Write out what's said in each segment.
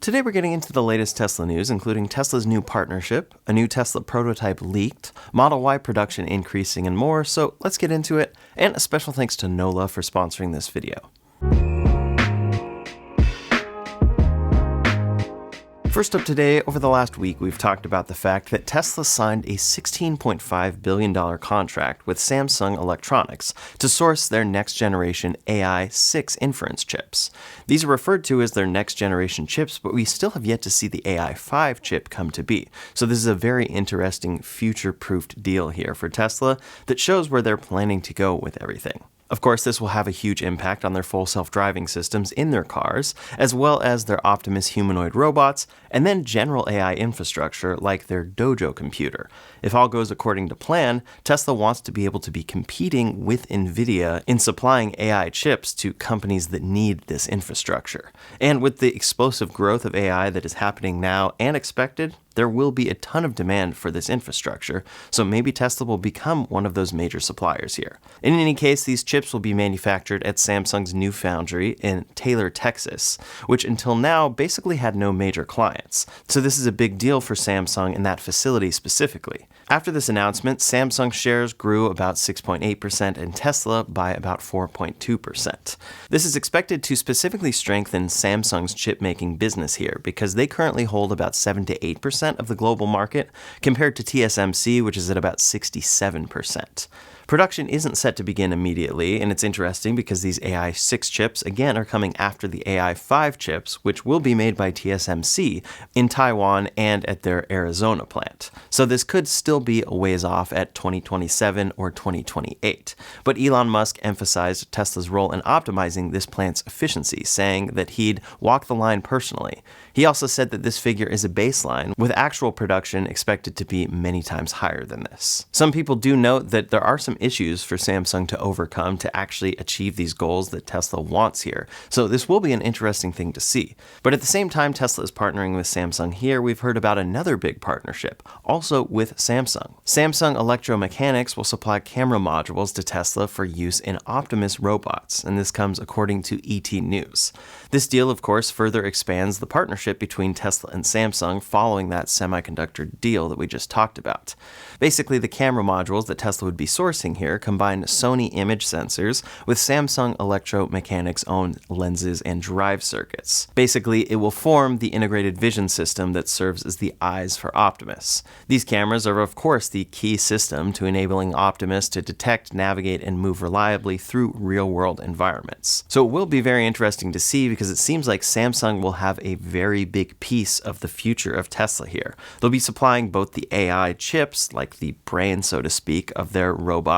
Today we're getting into the latest Tesla news, including Tesla's new partnership, a new Tesla prototype leaked, Model Y production increasing, and more, so let's get into it, and a special thanks to Nola for sponsoring this video. First up today, over the last week, we've talked about the fact that Tesla signed a $16.5 billion contract with Samsung Electronics to source their next-generation AI 6 inference chips. These are referred to as their next-generation chips, but we still have yet to see the AI 5 chip come to be. So this is a very interesting future-proofed deal here for Tesla that shows where they're planning to go with everything. Of course, this will have a huge impact on their full self-driving systems in their cars, as well as their Optimus humanoid robots, and then general AI infrastructure like their Dojo computer. If all goes according to plan, Tesla wants to be able to be competing with NVIDIA in supplying AI chips to companies that need this infrastructure. And with the explosive growth of AI that is happening now and expected, there will be a ton of demand for this infrastructure, so maybe Tesla will become one of those major suppliers here. In any case, these chips will be manufactured at Samsung's new foundry in Taylor, Texas, which until now basically had no major clients. So this is a big deal for Samsung and that facility specifically. After this announcement, Samsung shares grew about 6.8% and Tesla by about 4.2%. This is expected to specifically strengthen Samsung's chip-making business here because they currently hold about 7 to 8% of the global market, compared to TSMC, which is at about 67%. Production isn't set to begin immediately, and it's interesting because these AI 6 chips, again, are coming after the AI 5 chips, which will be made by TSMC in Taiwan and at their Arizona plant. So this could still be a ways off at 2027 or 2028. But Elon Musk emphasized Tesla's role in optimizing this plant's efficiency, saying that he'd walk the line personally. He also said that this figure is a baseline, with actual production expected to be many times higher than this. Some people do note that there are some issues for Samsung to overcome to actually achieve these goals that Tesla wants here, so this will be an interesting thing to see. But at the same time Tesla is partnering with Samsung here, we've heard about another big partnership, also with Samsung. Samsung Electromechanics will supply camera modules to Tesla for use in Optimus robots, and this comes according to ET News. This deal, of course, further expands the partnership between Tesla and Samsung following that semiconductor deal that we just talked about. Basically, the camera modules that Tesla would be sourcing here combine Sony image sensors with Samsung Electromechanics' own lenses and drive circuits. Basically, it will form the integrated vision system that serves as the eyes for Optimus. These cameras are, of course, the key system to enabling Optimus to detect, navigate, and move reliably through real-world environments. So it will be very interesting to see because it seems like Samsung will have a very big piece of the future of Tesla here. They'll be supplying both the AI chips, like the brain, so to speak, of their robots,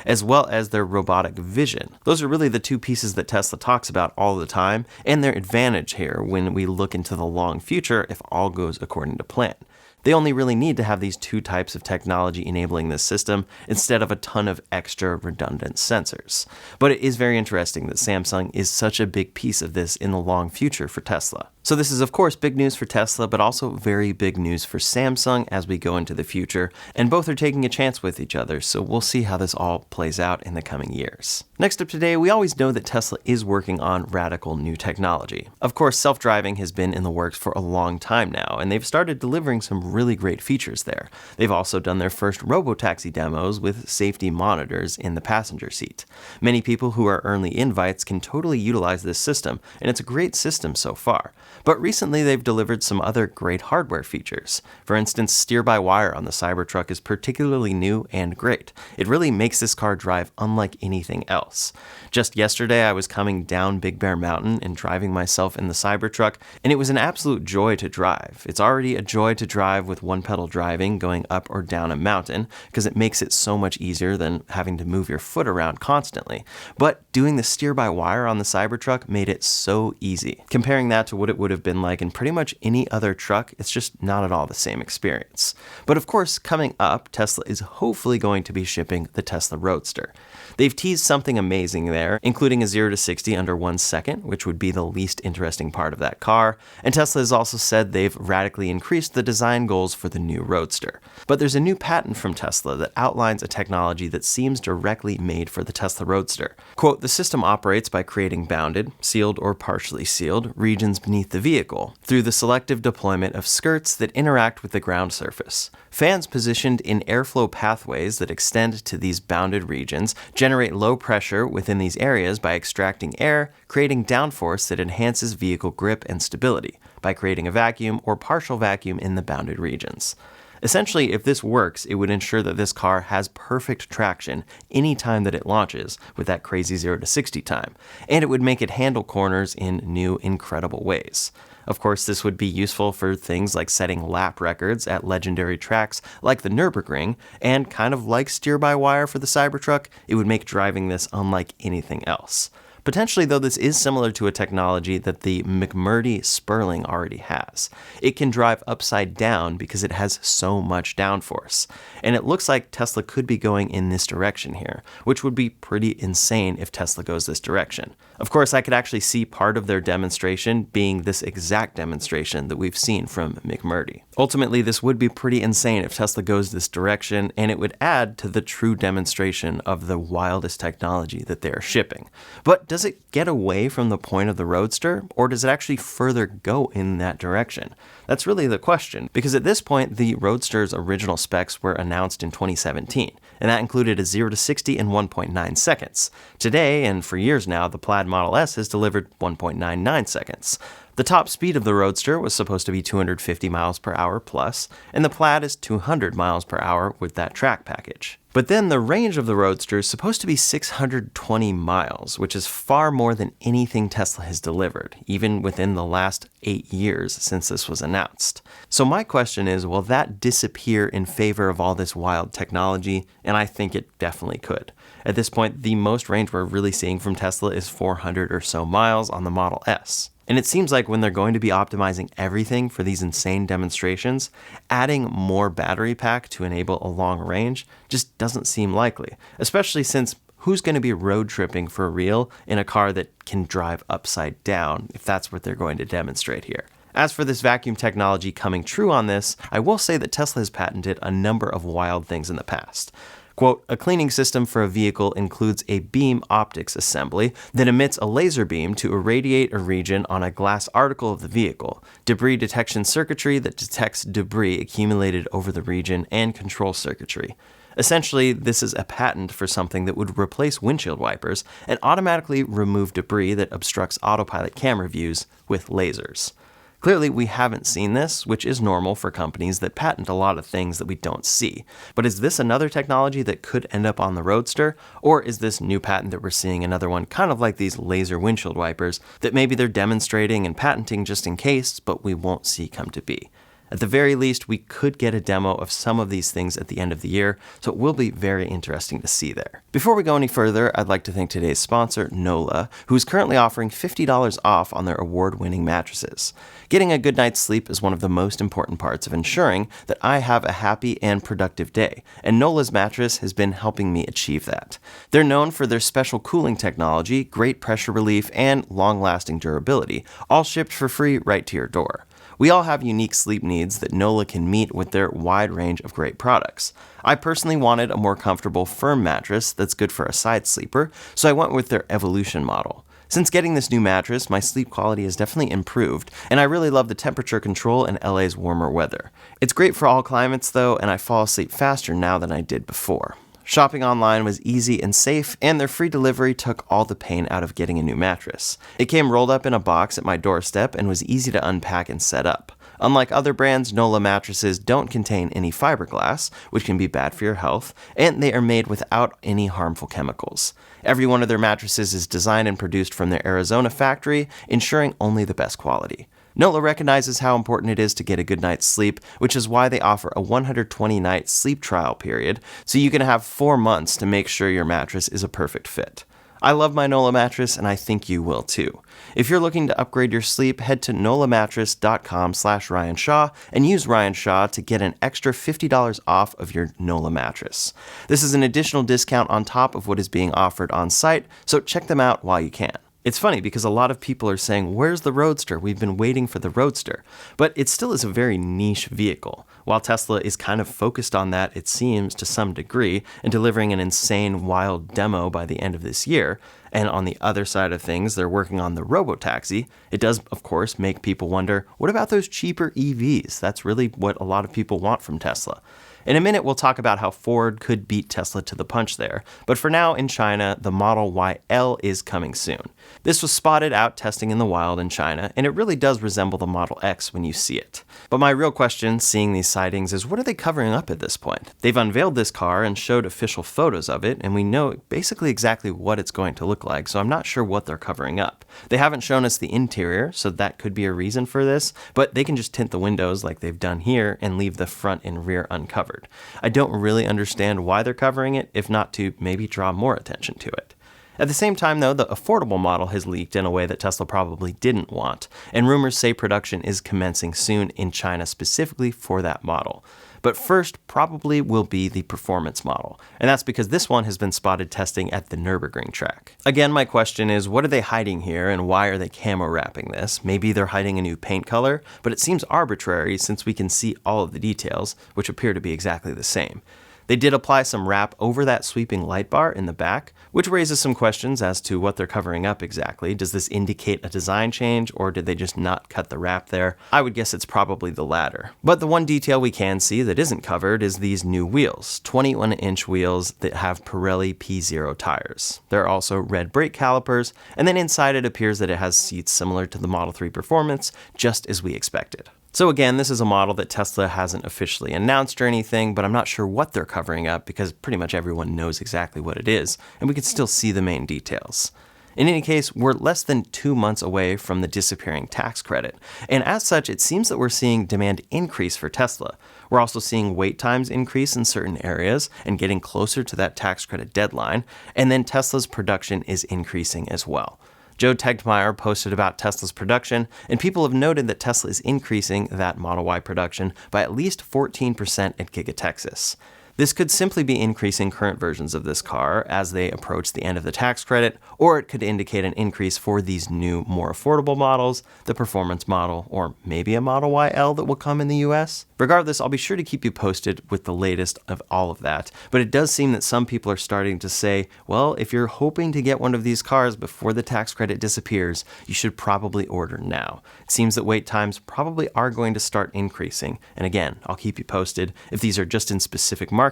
as well as their robotic vision. Those are really the two pieces that Tesla talks about all the time, and their advantage here when we look into the long future if all goes according to plan. They only really need to have these two types of technology enabling this system instead of a ton of extra redundant sensors. But it is very interesting that Samsung is such a big piece of this in the long future for Tesla. So this is of course big news for Tesla, but also very big news for Samsung as we go into the future, and both are taking a chance with each other, so we'll see how this all plays out in the coming years. Next up today, we always know that Tesla is working on radical new technology. Of course, self-driving has been in the works for a long time now, and they've started delivering some really great features there. They've also done their first Robotaxi demos with safety monitors in the passenger seat. Many people who are early invites can totally utilize this system, and it's a great system so far. But recently they've delivered some other great hardware features. For instance, steer-by-wire on the Cybertruck is particularly new and great. It really makes this car drive unlike anything else. Just yesterday I was coming down Big Bear Mountain and driving myself in the Cybertruck, and it was an absolute joy to drive. It's already a joy to drive with one-pedal driving going up or down a mountain, because it makes it so much easier than having to move your foot around constantly. But doing the steer-by-wire on the Cybertruck made it so easy. Comparing that to what it would have been like in pretty much any other truck, it's just not at all the same experience. But of course, coming up, Tesla is hopefully going to be shipping the Tesla Roadster. They've teased something nothing amazing there, including a 0 to 60 under 1 second, which would be the least interesting part of that car, and Tesla has also said they've radically increased the design goals for the new Roadster. But there's a new patent from Tesla that outlines a technology that seems directly made for the Tesla Roadster. Quote, "The system operates by creating bounded, sealed or partially sealed, regions beneath the vehicle through the selective deployment of skirts that interact with the ground surface. Fans positioned in airflow pathways that extend to these bounded regions generate low pressure within these areas by extracting air, creating downforce that enhances vehicle grip and stability by creating a vacuum or partial vacuum in the bounded regions." Essentially, if this works, it would ensure that this car has perfect traction any time that it launches with that crazy 0 to 60 time, and it would make it handle corners in new, incredible ways. Of course, this would be useful for things like setting lap records at legendary tracks like the Nürburgring, and kind of like steer-by-wire for the Cybertruck, it would make driving this unlike anything else. Potentially, though, this is similar to a technology that the McMurdy Sperling already has. It can drive upside down because it has so much downforce. And it looks like Tesla could be going in this direction here, which would be pretty insane if Tesla goes this direction. Of course, I could actually see part of their demonstration being this exact demonstration that we've seen from McMurdy. Ultimately, this would be pretty insane if Tesla goes this direction, and it would add to the true demonstration of the wildest technology that they are shipping. But does it get away from the point of the Roadster, or does it actually further go in that direction? That's really the question, because at this point, the Roadster's original specs were announced in 2017, and that included a 0 to 60 in 1.9 seconds. Today, and for years now, the Plaid Model S has delivered 1.99 seconds. The top speed of the Roadster was supposed to be 250 miles per hour plus, and the Plaid is 200 miles per hour with that track package. But then the range of the Roadster is supposed to be 620 miles, which is far more than anything Tesla has delivered, even within the last 8 years since this was announced. So my question is, will that disappear in favor of all this wild technology? And I think it definitely could. At this point, the most range we're really seeing from Tesla is 400 or so miles on the Model S. And it seems like when they're going to be optimizing everything for these insane demonstrations, adding more battery pack to enable a long range just doesn't seem likely, especially since who's going to be road tripping for real in a car that can drive upside down if that's what they're going to demonstrate here. As for this vacuum technology coming true on this, I will say that Tesla has patented a number of wild things in the past. Quote, "A cleaning system for a vehicle includes a beam optics assembly that emits a laser beam to irradiate a region on a glass article of the vehicle, debris detection circuitry that detects debris accumulated over the region, and control circuitry." Essentially, this is a patent for something that would replace windshield wipers and automatically remove debris that obstructs autopilot camera views with lasers. Clearly, we haven't seen this, which is normal for companies that patent a lot of things that we don't see. But is this another technology that could end up on the Roadster? Or is this new patent that we're seeing another one kind of like these laser windshield wipers that maybe they're demonstrating and patenting just in case, but we won't see come to be? At the very least, we could get a demo of some of these things at the end of the year, so it will be very interesting to see there. Before we go any further, I'd like to thank today's sponsor, Nola, who is currently offering $50 off on their award-winning mattresses. Getting a good night's sleep is one of the most important parts of ensuring that I have a happy and productive day, and Nola's mattress has been helping me achieve that. They're known for their special cooling technology, great pressure relief, and long-lasting durability, all shipped for free right to your door. We all have unique sleep needs that Nola can meet with their wide range of great products. I personally wanted a more comfortable, firm mattress that's good for a side sleeper, so I went with their Evolution model. Since getting this new mattress, my sleep quality has definitely improved, and I really love the temperature control in LA's warmer weather. It's great for all climates though, and I fall asleep faster now than I did before. Shopping online was easy and safe, and their free delivery took all the pain out of getting a new mattress. It came rolled up in a box at my doorstep and was easy to unpack and set up. Unlike other brands, Nola mattresses don't contain any fiberglass, which can be bad for your health, and they are made without any harmful chemicals. Every one of their mattresses is designed and produced from their Arizona factory, ensuring only the best quality. Nola recognizes how important it is to get a good night's sleep, which is why they offer a 120-night sleep trial period, so you can have 4 months to make sure your mattress is a perfect fit. I love my Nola mattress, and I think you will too. If you're looking to upgrade your sleep, head to nolamattress.com/Ryan Shaw and use Ryan Shaw to get an extra $50 off of your Nola mattress. This is an additional discount on top of what is being offered on site, so check them out while you can. It's funny because a lot of people are saying, where's the Roadster? We've been waiting for the Roadster. But it still is a very niche vehicle. While Tesla is kind of focused on that, it seems, to some degree, and delivering an insane, wild demo by the end of this year, and on the other side of things, they're working on the Robotaxi, it does, of course, make people wonder, what about those cheaper EVs? That's really what a lot of people want from Tesla. In a minute, we'll talk about how Ford could beat Tesla to the punch there, but for now, in China, the Model YL is coming soon. This was spotted out testing in the wild in China, and it really does resemble the Model X when you see it. But my real question, seeing these sightings, is what are they covering up at this point? They've unveiled this car and showed official photos of it, and we know basically exactly what it's going to look like, so I'm not sure what they're covering up. They haven't shown us the interior, so that could be a reason for this, but they can just tint the windows like they've done here and leave the front and rear uncovered. I don't really understand why they're covering it, if not to maybe draw more attention to it. At the same time, though, the affordable model has leaked in a way that Tesla probably didn't want, and rumors say production is commencing soon in China specifically for that model. But first probably will be the performance model, and that's because this one has been spotted testing at the Nürburgring track. Again, my question is, what are they hiding here, and why are they camo wrapping this? Maybe they're hiding a new paint color, but it seems arbitrary since we can see all of the details, which appear to be exactly the same. They did apply some wrap over that sweeping light bar in the back, which raises some questions as to what they're covering up exactly. Does this indicate a design change, or did they just not cut the wrap there? I would guess it's probably the latter. But the one detail we can see that isn't covered is these new wheels, 21-inch wheels that have Pirelli P0 tires. There are also red brake calipers, and then inside it appears that it has seats similar to the Model 3 Performance, just as we expected. So again, this is a model that Tesla hasn't officially announced or anything, but I'm not sure what they're covering up because pretty much everyone knows exactly what it is, and we can still see the main details. In any case, we're less than 2 months away from the disappearing tax credit, and as such, it seems that we're seeing demand increase for Tesla. We're also seeing wait times increase in certain areas and getting closer to that tax credit deadline, and then Tesla's production is increasing as well. Joe Tegtmeyer posted about Tesla's production, and people have noted that Tesla is increasing that Model Y production by at least 14% at Giga Texas. This could simply be increasing current versions of this car as they approach the end of the tax credit, or it could indicate an increase for these new, more affordable models, the performance model, or maybe a Model YL that will come in the US. Regardless, I'll be sure to keep you posted with the latest of all of that, but it does seem that some people are starting to say, well, if you're hoping to get one of these cars before the tax credit disappears, you should probably order now. It seems that wait times probably are going to start increasing, and again, I'll keep you posted if these are just in specific markets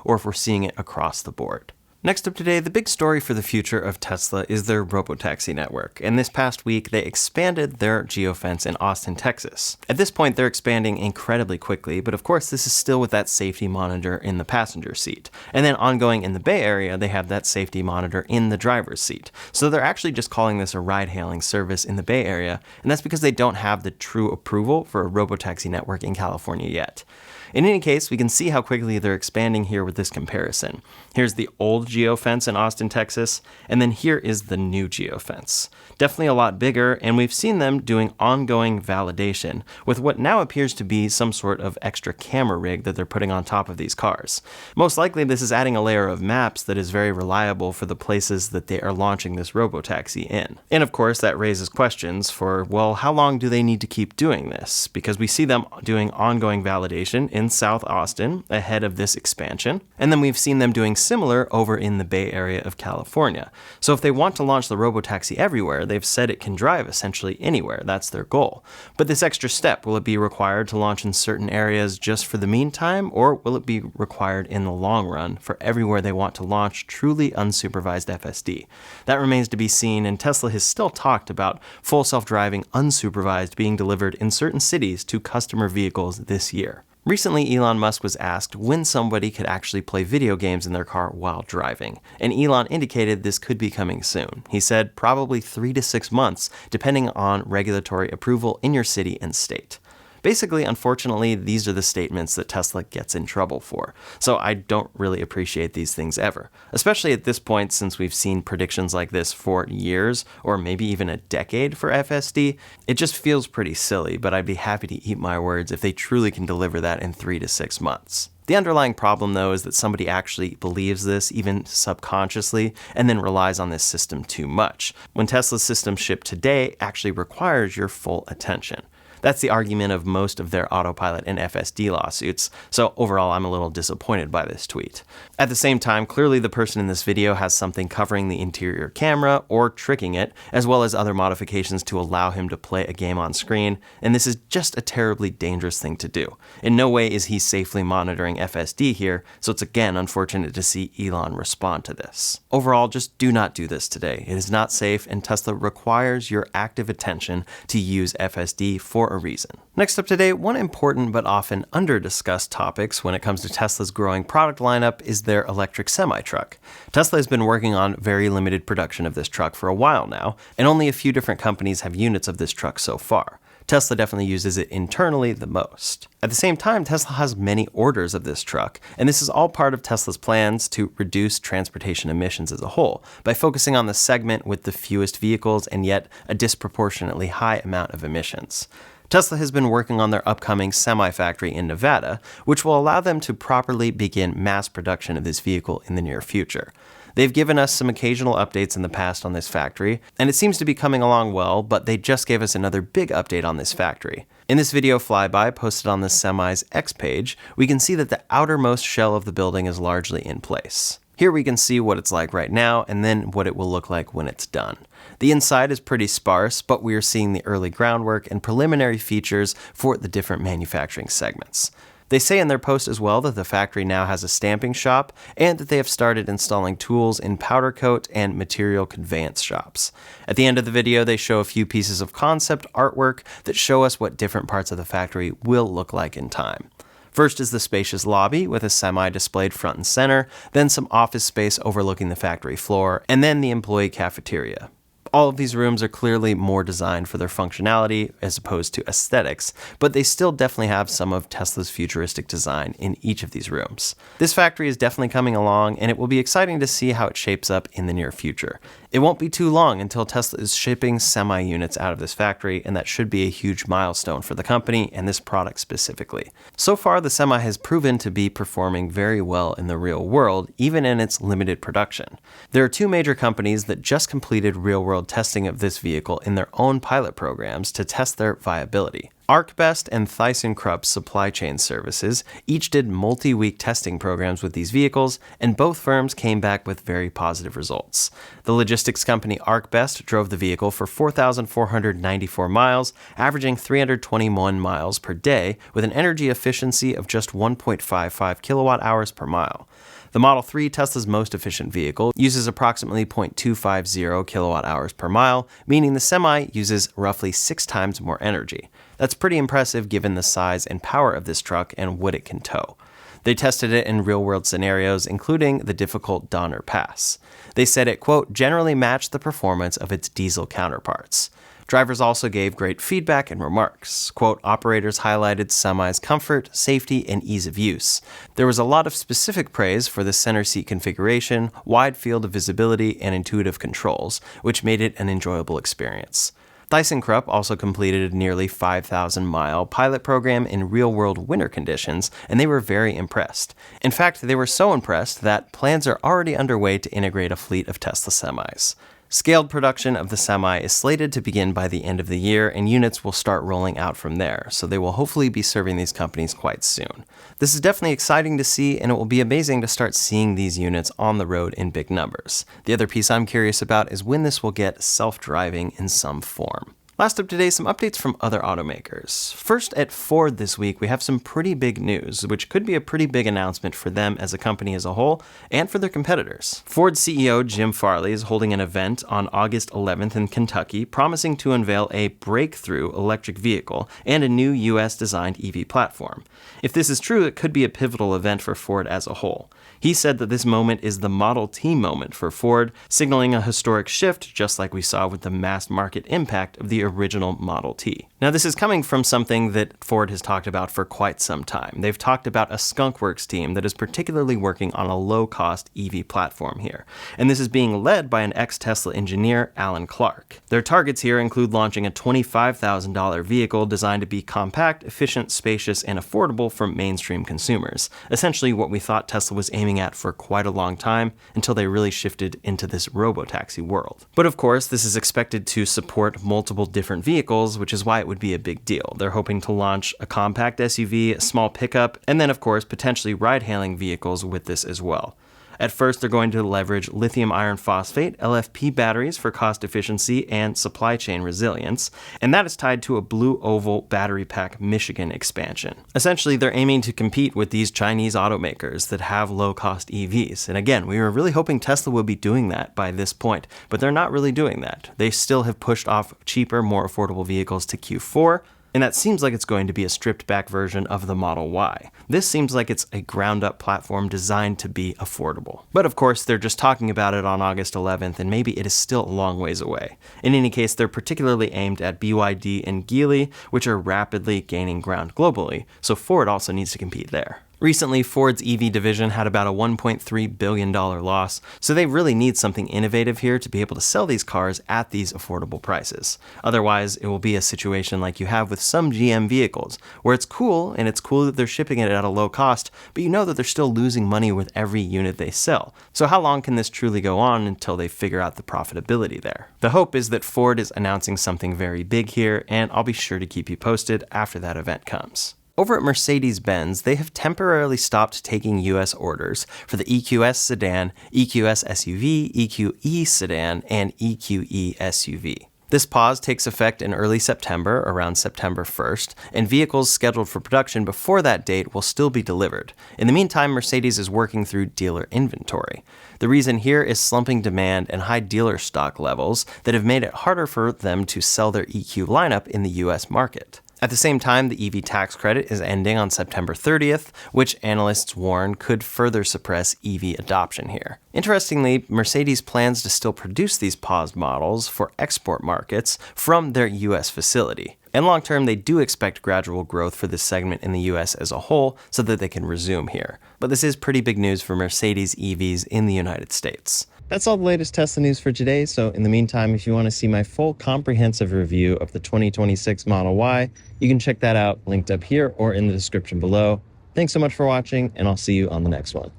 or if we're seeing it across the board. Next up today, the big story for the future of Tesla is their Robotaxi network, and this past week they expanded their Geofence in Austin, Texas. At this point, they're expanding incredibly quickly, but of course this is still with that safety monitor in the passenger seat. And then ongoing in the Bay Area, they have that safety monitor in the driver's seat. So they're actually just calling this a ride-hailing service in the Bay Area, and that's because they don't have the true approval for a Robotaxi network in California yet. In any case, we can see how quickly they're expanding here with this comparison. Here's the old Geofence in Austin, Texas, and then here is the new Geofence. Definitely a lot bigger, and we've seen them doing ongoing validation with what now appears to be some sort of extra camera rig that they're putting on top of these cars. Most likely this is adding a layer of maps that is very reliable for the places that they are launching this Robotaxi in. And of course that raises questions for, well, how long do they need to keep doing this? Because we see them doing ongoing validation in South Austin ahead of this expansion, and then we've seen them doing similar over in the Bay Area of California. So if they want to launch the Robotaxi everywhere, they've said it can drive essentially anywhere. That's their goal. But this extra step, will it be required to launch in certain areas just for the meantime, or will it be required in the long run for everywhere they want to launch truly unsupervised FSD? That remains to be seen, and Tesla has still talked about full self-driving unsupervised being delivered in certain cities to customer vehicles this year. Recently, Elon Musk was asked when somebody could actually play video games in their car while driving, and Elon indicated this could be coming soon. He said probably 3 to 6 months, depending on regulatory approval in your city and state. Basically, unfortunately, these are the statements that Tesla gets in trouble for. So I don't really appreciate these things ever, especially at this point since we've seen predictions like this for years or maybe even a decade for FSD. It just feels pretty silly, but I'd be happy to eat my words if they truly can deliver that in 3 to 6 months. The underlying problem, though, is that somebody actually believes this, even subconsciously, and then relies on this system too much, when Tesla's system shipped today actually requires your full attention. That's the argument of most of their Autopilot and FSD lawsuits, so overall I'm a little disappointed by this tweet. At the same time, clearly the person in this video has something covering the interior camera or tricking it, as well as other modifications to allow him to play a game on screen, and this is just a terribly dangerous thing to do. In no way is he safely monitoring FSD here, so it's again unfortunate to see Elon respond to this. Overall, just do not do this today. It is not safe, and Tesla requires your active attention to use FSD for a reason. Next up today, one important but often under-discussed topics when it comes to Tesla's growing product lineup is their electric semi-truck. Tesla has been working on very limited production of this truck for a while now, and only a few different companies have units of this truck so far. Tesla definitely uses it internally the most. At the same time, Tesla has many orders of this truck, and this is all part of Tesla's plans to reduce transportation emissions as a whole by focusing on the segment with the fewest vehicles and yet a disproportionately high amount of emissions. Tesla has been working on their upcoming semi-factory in Nevada, which will allow them to properly begin mass production of this vehicle in the near future. They've given us some occasional updates in the past on this factory, and it seems to be coming along well, but they just gave us another big update on this factory. In this video flyby posted on the Semi's X page, we can see that the outermost shell of the building is largely in place. Here we can see what it's like right now, and then what it will look like when it's done. The inside is pretty sparse, but we are seeing the early groundwork and preliminary features for the different manufacturing segments. They say in their post as well that the factory now has a stamping shop and that they have started installing tools in powder coat and material conveyance shops. At the end of the video, they show a few pieces of concept artwork that show us what different parts of the factory will look like in time. First is the spacious lobby with a Semi displayed front and center, then some office space overlooking the factory floor, and then the employee cafeteria. All of these rooms are clearly more designed for their functionality as opposed to aesthetics, but they still definitely have some of Tesla's futuristic design in each of these rooms. This factory is definitely coming along, and it will be exciting to see how it shapes up in the near future. It won't be too long until Tesla is shipping Semi units out of this factory, and that should be a huge milestone for the company and this product specifically. So far, the Semi has proven to be performing very well in the real world, even in its limited production. There are two major companies that just completed real-world testing of this vehicle in their own pilot programs to test their viability. ArcBest and ThyssenKrupp Supply Chain Services each did multi-week testing programs with these vehicles, and both firms came back with very positive results. The logistics company ArcBest drove the vehicle for 4,494 miles, averaging 321 miles per day, with an energy efficiency of just 1.55 kilowatt hours per mile. The Model 3, Tesla's most efficient vehicle, uses approximately 0.250 kilowatt hours per mile, meaning the Semi uses roughly 6 times more energy. That's pretty impressive given the size and power of this truck and what it can tow. They tested it in real-world scenarios, including the difficult Donner Pass. They said it, quote, generally matched the performance of its diesel counterparts. Drivers also gave great feedback and remarks. Quote, operators highlighted Semi's comfort, safety, and ease of use. There was a lot of specific praise for the center seat configuration, wide field of visibility, and intuitive controls, which made it an enjoyable experience. ThyssenKrupp also completed a nearly 5,000-mile pilot program in real-world winter conditions, and they were very impressed. In fact, they were so impressed that plans are already underway to integrate a fleet of Tesla Semis. Scaled production of the Semi is slated to begin by the end of the year, and units will start rolling out from there, so they will hopefully be serving these companies quite soon. This is definitely exciting to see, and it will be amazing to start seeing these units on the road in big numbers. The other piece I'm curious about is when this will get self-driving in some form. Last up today, some updates from other automakers. First, at Ford this week, we have some pretty big news, which could be a pretty big announcement for them as a company as a whole, and for their competitors. Ford CEO Jim Farley is holding an event on August 11th in Kentucky, promising to unveil a breakthrough electric vehicle and a new US-designed EV platform. If this is true, it could be a pivotal event for Ford as a whole. He said that this moment is the Model T moment for Ford, signaling a historic shift, just like we saw with the mass market impact of the original Model T. Now, this is coming from something that Ford has talked about for quite some time. They've talked about a skunkworks team that is particularly working on a low-cost EV platform here, and this is being led by an ex-Tesla engineer, Alan Clark. Their targets here include launching a $25,000 vehicle designed to be compact, efficient, spacious, and affordable for mainstream consumers, essentially what we thought Tesla was aiming at for quite a long time until they really shifted into this robotaxi world. But of course, this is expected to support multiple different vehicles, which is why it would be a big deal. They're hoping to launch a compact SUV, a small pickup, and then of course potentially ride-hailing vehicles with this as well. At first, they're going to leverage lithium iron phosphate, LFP batteries for cost efficiency and supply chain resilience, and that is tied to a Blue Oval Battery Pack Michigan expansion. Essentially, they're aiming to compete with these Chinese automakers that have low-cost EVs. And again, we were really hoping Tesla would be doing that by this point, but they're not really doing that. They still have pushed off cheaper, more affordable vehicles to Q4, and that seems like it's going to be a stripped-back version of the Model Y. This seems like it's a ground-up platform designed to be affordable. But of course, they're just talking about it on August 11th, and maybe it is still a long ways away. In any case, they're particularly aimed at BYD and Geely, which are rapidly gaining ground globally, so Ford also needs to compete there. Recently, Ford's EV division had about a $1.3 billion loss, so they really need something innovative here to be able to sell these cars at these affordable prices. Otherwise, it will be a situation like you have with some GM vehicles, where it's cool that they're shipping it at a low cost, but you know that they're still losing money with every unit they sell. So how long can this truly go on until they figure out the profitability there? The hope is that Ford is announcing something very big here, and I'll be sure to keep you posted after that event comes. Over at Mercedes-Benz, they have temporarily stopped taking US orders for the EQS sedan, EQS SUV, EQE sedan, and EQE SUV. This pause takes effect in early September, around September 1st, and vehicles scheduled for production before that date will still be delivered. In the meantime, Mercedes is working through dealer inventory. The reason here is slumping demand and high dealer stock levels that have made it harder for them to sell their EQ lineup in the US market. At the same time, the EV tax credit is ending on September 30th, which analysts warn could further suppress EV adoption here. Interestingly, Mercedes plans to still produce these paused models for export markets from their US facility. And long term, they do expect gradual growth for this segment in the US as a whole so that they can resume here. But this is pretty big news for Mercedes EVs in the United States. That's all the latest Tesla news for today, so in the meantime, if you want to see my full comprehensive review of the 2026 Model Y, you can check that out linked up here or in the description below. Thanks so much for watching, and I'll see you on the next one.